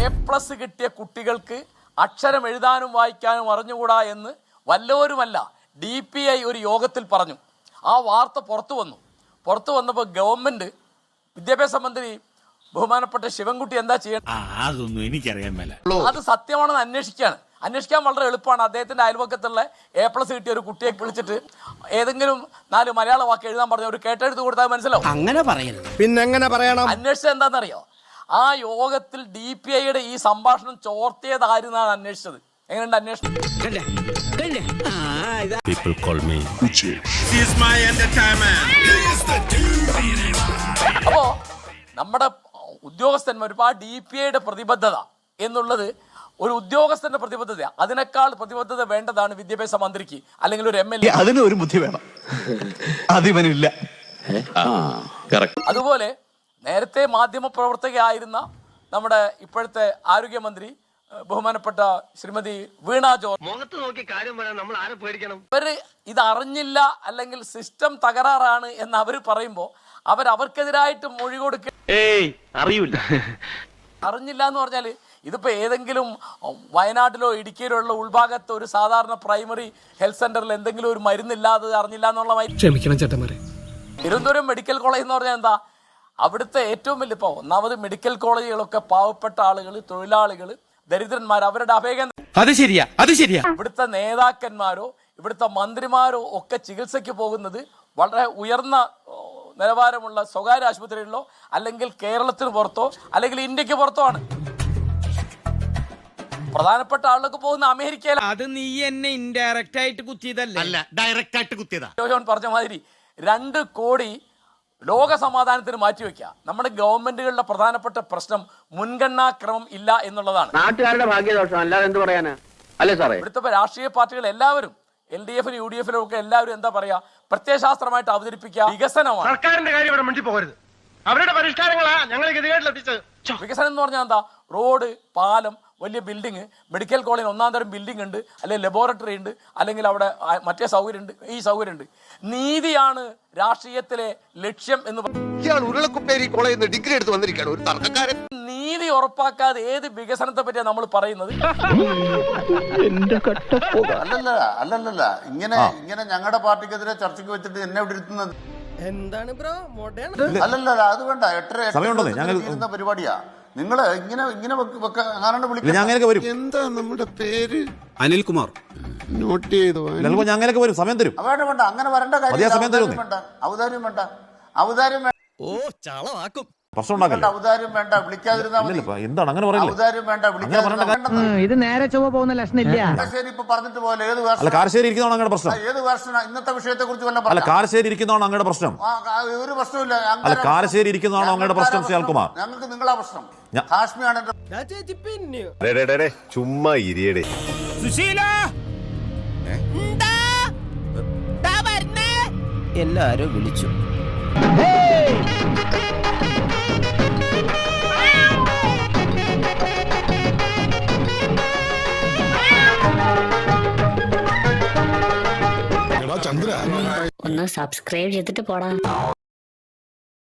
A+ കിട്ടിയ കുട്ടികൾക്ക് അക്ഷരം എഴുതാനും വായിക്കാനും അറിഞ്ഞുകൂടാ എന്ന് വല്ലവരുമല്ല DPI ഒരു യോഗത്തിൽ പറഞ്ഞു. ആ വാർത്ത പുറത്തു വന്നപ്പോൾ ഗവൺമെന്റ് വിദ്യാഭ്യാസ മന്ത്രി ബഹുമാനപ്പെട്ട ശിവൻകുട്ടി എന്താ ചെയ്യണം? അതൊന്നും എനിക്കറിയാൻ മേല. അത് സത്യമാണെന്ന് അന്വേഷിക്കാൻ വളരെ എളുപ്പമാണ്. അദ്ദേഹത്തിന്റെ അയൽവക്കത്തുള്ള A+ കിട്ടിയ ഒരു കുട്ടിയെ വിളിച്ചിട്ട് ഏതെങ്കിലും 4 മലയാള വാക്ക് എഴുതാൻ പറഞ്ഞ ഒരു കേട്ടെഴുത്ത് കൊടുത്താൽ മനസ്സിലാവും. അങ്ങനെ പറയരുത്. പിന്നെ എങ്ങനെ പറയണം? അന്വേഷിച്ചത് എന്താണെന്നറിയോ? ആ യോഗത്തിൽ DPIയുടെ ഈ സംഭാഷണം ചോർത്തിയതായിരുന്നാണ് അന്വേഷിച്ചത്. എങ്ങനെയുണ്ട് അന്വേഷണം? അപ്പോ നമ്മുടെ ഉദ്യോഗസ്ഥന്മാർ ആ DPIയുടെ പ്രതിബദ്ധത എന്നുള്ളത് ഒരു ഉദ്യോഗസ്ഥന്റെ പ്രതിബദ്ധത, അതിനേക്കാൾ പ്രതിബദ്ധത വേണ്ടതാണ് വിദ്യാഭ്യാസ മന്ത്രിക്ക് അല്ലെങ്കിൽ ഒരു MLA. അതിന് ഒരു ബുദ്ധി വേണം, അതിവനില്ല. അതുപോലെ നേരത്തെ മാധ്യമ പ്രവർത്തകയായിരുന്ന നമ്മുടെ ഇപ്പോഴത്തെ ആരോഗ്യമന്ത്രി ബഹുമാനപ്പെട്ട ശ്രീമതി വീണ ജോർജ് മുഖത്ത് നോക്കി കാര്യം പറയാൻ നമ്മൾ ആരെ പേടിക്കണം? അവര് ഇത് അറിഞ്ഞില്ല അല്ലെങ്കിൽ സിസ്റ്റം തകരാറാണ് എന്ന് അവർ പറയുമ്പോൾ അവർക്കെതിരായിട്ട് മൊഴി കൊടുക്കുക. അറിയില്ല, അറിഞ്ഞില്ല എന്ന് പറഞ്ഞാൽ ഇതിപ്പോ ഏതെങ്കിലും വയനാട്ടിലോ ഇടുക്കിയിലോ ഉള്ള ഉൾഭാഗത്ത് ഒരു സാധാരണ പ്രൈമറി ഹെൽത്ത് സെന്ററിൽ എന്തെങ്കിലും ഒരു മരുന്നില്ലാതെ അറിഞ്ഞില്ല എന്നുള്ള ക്ഷമിക്കണം ചേട്ടന്മാരെ. തിരുവനന്തപുരം മെഡിക്കൽ കോളേജ് എന്ന് പറഞ്ഞാൽ എന്താ? അവിടുത്തെ ഏറ്റവും വലിയ ഇപ്പോൾ ഒന്നാമത് മെഡിക്കൽ കോളേജുകളൊക്കെ പാവപ്പെട്ട ആളുകൾ, തൊഴിലാളികൾ, ദരിദ്രന്മാർ, അവരുടെ അഭയകേന്ദ്രം. അത് ശരിയാ. ഇവിടുത്തെ നേതാക്കന്മാരോ ഇവിടുത്തെ മന്ത്രിമാരോ ഒക്കെ ചികിത്സയ്ക്ക് പോകുന്നത് വളരെ ഉയർന്ന നിലവാരമുള്ള സ്വകാര്യ ആശുപത്രികളിലോ അല്ലെങ്കിൽ കേരളത്തിന് പുറത്തോ അല്ലെങ്കിൽ ഇന്ത്യക്ക് പുറത്തോ ആണ്. പ്രധാനപ്പെട്ട ആളുകൾക്ക് പോകുന്ന അമേരിക്കയിലാണ്. അത് നീ എന്നെ ഇൻഡയറക്റ്റ് ആയിട്ട് കുത്തിയതല്ല. അല്ല, ഡയറക്റ്റ് ആയിട്ട് കുത്തിയതാ. ജോജോൻ പറഞ്ഞ മാതിരി 2 കോടി ലോക സമാധാനത്തിന് മാറ്റിവെക്കുക. നമ്മുടെ ഗവൺമെന്റുകളുടെ പ്രധാനപ്പെട്ട പ്രശ്നം മുൻഗണനാക്രമം ഇല്ല എന്നുള്ളതാണ്. നാട്ടുകാരുടെ ഭാഗ്യദോഷം, അല്ലാതെ എന്ത് പറയാനാ? അല്ലേ സാറേ? ഇവിടുത്തെ രാഷ്ട്രീയ പാർട്ടികൾ എല്ലാവരും LDFിലും UDFിലും ഒക്കെ എല്ലാവരും എന്താ പറയാ, പ്രത്യയശാസ്ത്രമായിട്ട് അവതരിപ്പിക്കുക വികസനമാണ്. സർക്കാരിന്റെ കാര്യം ഇവിടെ മുന്നിൽ പോകരുത്. അവരുടെ പരിഷ്കാരങ്ങളാ ഞങ്ങൾ ഗതികേട്ടിലെത്തിച്ചത്. വികസനം എന്ന് പറഞ്ഞാൽ എന്താ? റോഡ്, പാലം, വലിയ ബിൽഡിങ്, മെഡിക്കൽ കോളേജ് 1-ാം തരം ബിൽഡിംഗ് ഉണ്ട്, അല്ലെങ്കിൽ ലബോറട്ടറി ഉണ്ട്, അല്ലെങ്കിൽ അവിടെ മറ്റേ സൗകര്യമുണ്ട്, ഈ സൗകര്യമുണ്ട്. നീതിയാണ് രാഷ്ട്രീയത്തിലെ ലക്ഷ്യം എന്ന് ഉരുളക്കുപ്പേരി കോളേജിൽ നിന്ന് ഡിഗ്രി എടുത്ത് വന്നിരിക്കുകയാണ് ഒരു തർക്കക്കാരൻ. നീതി ഉറപ്പാക്കാതെ ഏത് വികസനത്തെ പറ്റിയാണ് നമ്മൾ പറയുന്നത്? അല്ലല്ല ഇങ്ങനെ ഞങ്ങളുടെ പാർട്ടിക്കെതിരെ ചർച്ചയ്ക്ക് വെച്ചിട്ട് എന്നെ ഇവിടെ ഇരുത്തുന്നത് എന്താണ് ബ്രോ മോഡേൺ? അല്ലല്ല, അത് വേണ്ട. 8:30 പരിപാടിയാ. നിങ്ങള് ഇങ്ങനെ വിളിക്കുന്നത്. എന്താ നമ്മുടെ പേര്? അനിൽകുമാർ. നോട്ട് ചെയ്തോ? ഞങ്ങൾക്ക് വരും, സമയം തരും. വേണ്ട, അങ്ങനെ വരേണ്ട കാര്യം. ഔദാര്യം വേണ്ട. ഓ, ചളവാക്കും. ഔദാര്യം വേണ്ട, വിളിക്കാതിരുന്നാ മതി. എന്താണ് അങ്ങനെ പറയുന്നത്? ഔദാര്യം വേണ്ട, വിളിക്കാതിരുന്ന. ഇത് നേരെ ചൊവ്വ പോകുന്ന ലക്ഷണില്ല. കാരശ്ശേരി ഇപ്പൊ പറഞ്ഞിട്ട് പോലെ ഏത് കാരശ്ശേരി ഇരിക്കുന്നതാണ് അങ്ങയുടെ പ്രശ്നം. ഏത് വേർഷനാ ഇന്നത്തെ വിഷയത്തെ കുറിച്ച് അല്ല, കാരശ്ശേരി ഇരിക്കുന്നതാണ് അങ്ങയുടെ പ്രശ്നം. ഒരു പ്രശ്നമില്ല. അല്ല, കാരശ്ശേരി ഇരിക്കുന്നതാണോ അങ്ങയുടെ പ്രശ്നം? ശ്രീകുമാർ, ഞങ്ങൾക്ക് നിങ്ങളാ പ്രശ്നം. കാശ്മീരാണ് ചുമ്മാ ഇരിയടേ. എല്ലാരും വിളിച്ചു. ചന്ദ്ര ഒന്ന് സബ്സ്ക്രൈബ് ചെയ്തിട്ട് പോടാ.